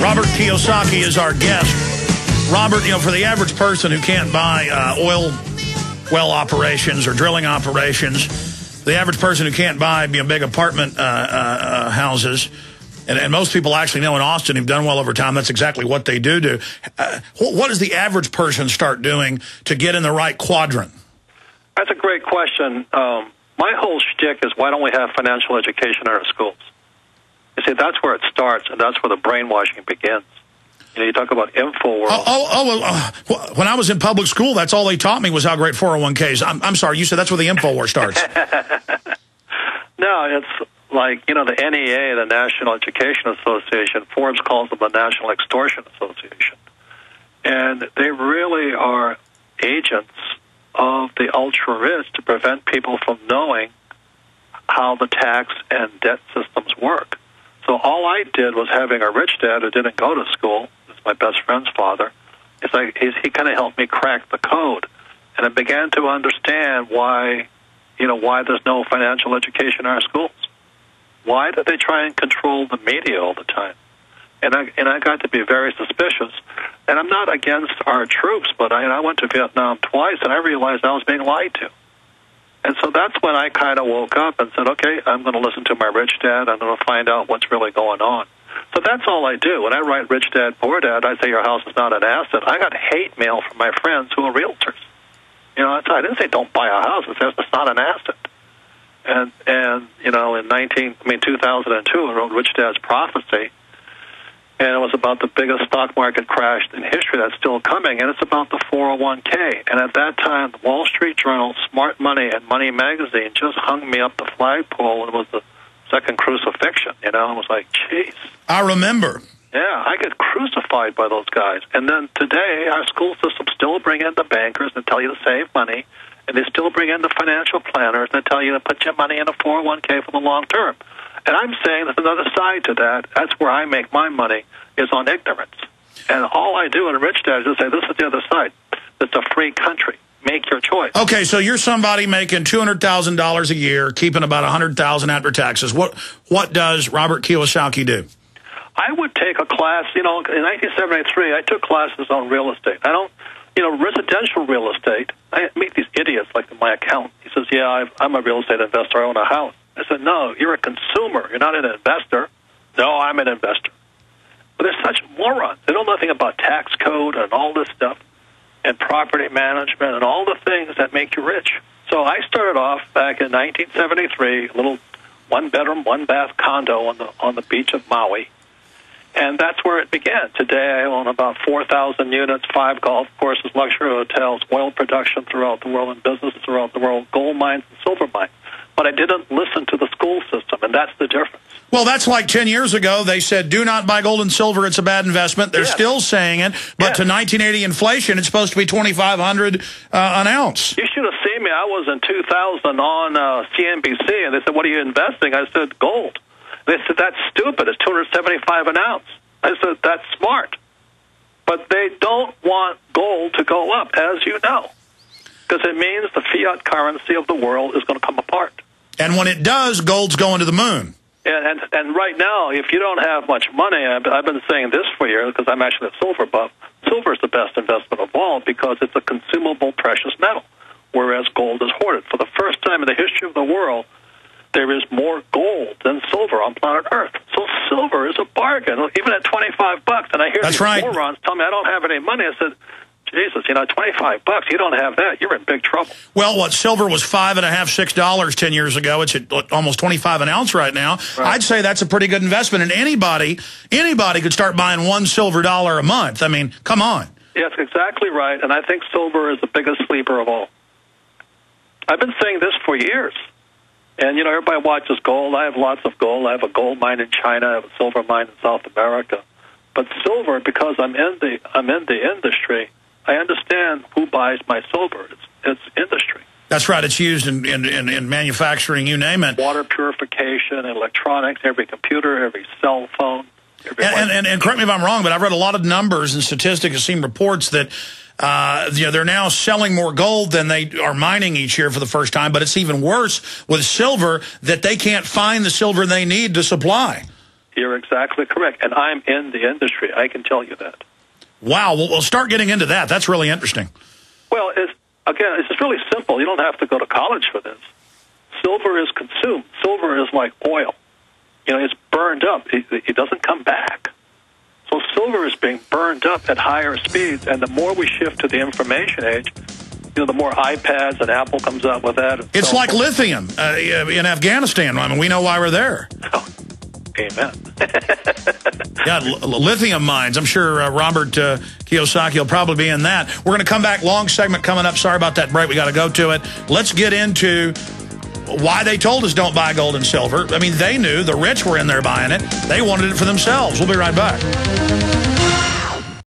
Robert Kiyosaki is our guest. Robert, for the average person who can't buy oil well operations or drilling operations, the average person who can't buy big apartment houses, and most people actually know in Austin who've done well over time, that's exactly what they do. What does the average person start doing to get in the right quadrant? That's a great question. My whole shtick is, why don't we have financial education in our schools? You see, that's where it starts, and that's where the brainwashing begins. You talk about InfoWars. When I was in public school, that's all they taught me was how great 401ks. I'm sorry, you said that's where the InfoWars starts. No, it's like, the NEA, the National Education Association, Forbes calls them the National Extortion Association. And they really are agents of the ultra-rich to prevent people from knowing how the tax and debt systems work. So all I did was, having a rich dad who didn't go to school, it's my best friend's father, he kind of helped me crack the code. And I began to understand why there's no financial education in our schools. Why do they try and control the media all the time? And I got to be very suspicious. And I'm not against our troops, but I went to Vietnam twice, and I realized I was being lied to. And so that's when I kind of woke up and said, okay, I'm going to listen to my rich dad. I'm going to find out what's really going on. So that's all I do. When I write Rich Dad, Poor Dad, I say your house is not an asset. I got hate mail from my friends who are realtors. I didn't say don't buy a house. It says it's not an asset. And in 2002, I wrote Rich Dad's Prophecy. And it was about the biggest stock market crash in history that's still coming, and it's about the 401k. And at that time, the Wall Street Journal, Smart Money, and Money Magazine just hung me up the flagpole, and it was the second crucifixion. It was like, jeez. I remember. Yeah, I get crucified by those guys. And then today, our school system still bring in the bankers and tell you to save money, and they still bring in the financial planners and tell you to put your money in a 401k for the long term. And I'm saying there's another side to that. That's where I make my money, is on ignorance. And all I do in Rich Dad is just say, this is the other side. It's a free country. Make your choice. Okay, so you're somebody making $200,000 a year, keeping about $100,000 after taxes. What does Robert Kiyosaki do? I would take a class, in 1973, I took classes on real estate. I don't, residential real estate. I meet these idiots like my accountant. He says, yeah, I'm a real estate investor. I own a house. I said, no, you're a consumer. You're not an investor. No, I'm an investor. But they're such morons. They know nothing about tax code and all this stuff and property management and all the things that make you rich. So I started off back in 1973, a little one-bedroom, one-bath condo on the beach of Maui. And that's where it began. Today I own about 4,000 units, 5 golf courses, luxury hotels, oil production throughout the world, and businesses throughout the world, gold mines and silver mines. But I didn't listen to the school system, and that's the difference. Well, that's like 10 years ago. They said, do not buy gold and silver. It's a bad investment. They're still saying it. But to 1980 inflation, it's supposed to be $2,500 an ounce. You should have seen me. I was in 2000 on CNBC, and they said, what are you investing? I said, gold. They said, that's stupid. It's $275 an ounce. I said, that's smart. But they don't want gold to go up, as you know, because it means the fiat currency of the world is going to come apart. And when it does, gold's going to the moon. And right now, if you don't have much money, I've been saying this for years because I'm actually a silver buff. Silver is the best investment of all because it's a consumable precious metal, whereas gold is hoarded. For the first time in the history of the world, there is more gold than silver on planet Earth. So silver is a bargain, even at $25. And I hear these morons tell me I don't have any money. I said, Jesus, $25, you don't have that, you're in big trouble. Well, silver was $5.50, $6 10 years ago. It's at almost 25 an ounce right now. Right. I'd say that's a pretty good investment. And anybody could start buying $1 silver a month. I mean, come on. Yes, exactly right. And I think silver is the biggest sleeper of all. I've been saying this for years. And, everybody watches gold. I have lots of gold. I have a gold mine in China. I have a silver mine in South America. But silver, because I'm in the industry, I understand who buys my silver. It's industry. That's right. It's used in manufacturing, you name it. Water purification, electronics, every computer, every cell phone. And correct me if I'm wrong, but I've read a lot of numbers and statistics. I've seen reports that they're now selling more gold than they are mining each year for the first time. But it's even worse with silver, that they can't find the silver they need to supply. You're exactly correct. And I'm in the industry. I can tell you that. Wow. Well, we'll start getting into that. That's really interesting. Well, it's just really simple. You don't have to go to college for this. Silver is consumed. Silver is like oil. You know, it's burned up. It doesn't come back. So silver is being burned up at higher speeds, and the more we shift to the information age, you know, the more iPads and Apple comes out with that. It's like lithium in Afghanistan. I mean, we know why we're there. Oh, amen. Yeah, lithium mines. I'm sure Robert Kiyosaki will probably be in that. We're going to come back. Long segment coming up. Sorry about that break. We got to go to it. Let's get into why they told us don't buy gold and silver. I mean, they knew. The rich were in there buying it. They wanted it for themselves. We'll be right back.